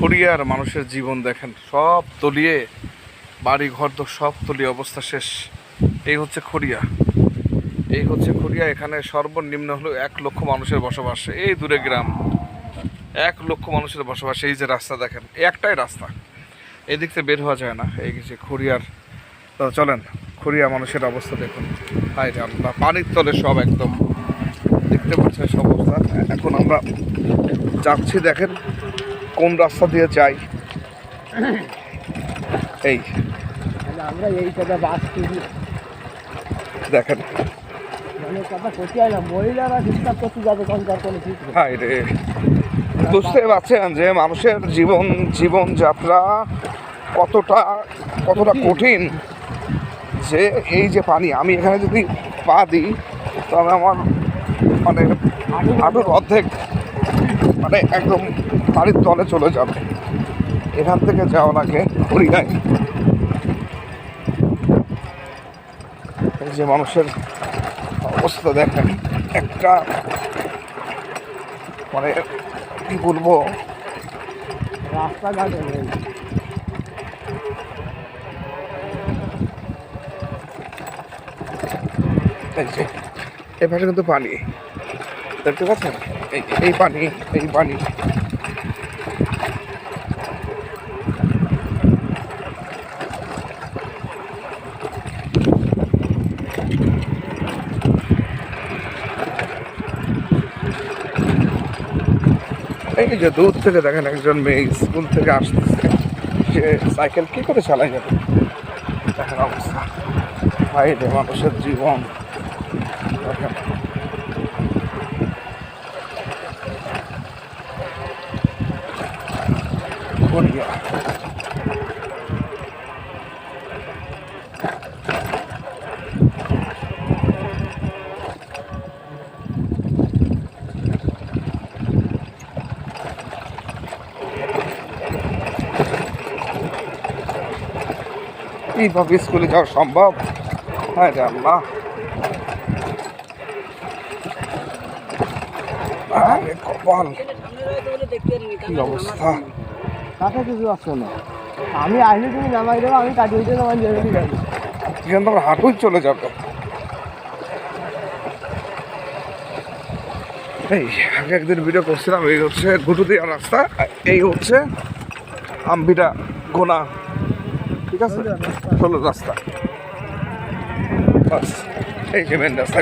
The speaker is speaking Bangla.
কোরিয়ার মানুষের জীবন দেখেন, সব তলিয়ে, বাড়ি ঘর তো সব তলিয়ে, অবস্থা শেষ। এই হচ্ছে কোরিয়া, এই হচ্ছে কোরিয়া। এখানে সর্বনিম্ন হলো 1 লক্ষ মানুষের বসবাস। এই দূরে গ্রাম, 1 লক্ষ মানুষের বসবাস। এই যে রাস্তা দেখেন, একটাই রাস্তা, এদিক থেকে বের হওয়া যায় না। এই যে কোরিয়ার, তো চলেন কোরিয়া মানুষের অবস্থা দেখুন। হায় রে আল্লাহ, পানির তলে সব একদম, দেখতে পাচ্ছেন সব অবস্থা। এখন আমরা যাচ্ছি, দেখেন কোন রাস্তা দিয়ে যাই। এই আমরা এই কথা বাস দেখেন, কথা করতে হয় না, মহিলারা ডিস্টার্ব করতে যাবে কোনকার কোনো ঠিক নেই। হায় রে, বুঝতে পারছেন যে মানুষের জীবনযাত্রা কতটা কঠিন। যে এই যে পানি, আমি এখানে যদি পা দিই তবে আমার মানে হাঁটুর অর্ধেক মানে একদম পানির তলে চলে যাবে। এখান থেকে যাওয়া লাগে কোরিয়ায়। এই যে মানুষের অবস্থা দেখেন, একটা মানে কি বলবো, রাস্তাঘাট এই যে এই পাশে কিন্তু পানি, দেখতে পাচ্ছেন, এই পানি, এই পানি। এই যে দূর থেকে দেখেন একজন মেয়ে স্কুল থেকে আসতেছে, সে সাইকেল কি করে চালায় যাবে, দেখেন অবস্থা। ভাই রে, মানুষের জীবন দেখেন। কোরিয়া এইভাবে স্কুলে যাওয়া সম্ভব? হ্যাঁ রে আল্লাহ, কপাল, কি অবস্থা। কাছে কিছু আসছো না, আমি আসলে তুমি নামাই দেবো, আমি কাটিয়ে দিতে নামাই যাবে। এখান থেকে হাঁটুই চলে যাবে। এই আগে একদিন ভিডিও করছিলাম, এই হচ্ছে ঘুটুদিয়া রাস্তা, এই হচ্ছে আম্বিটা গোনা, ঠিক আছে, হলো রাস্তা। বাস এই যে মেন রাস্তা।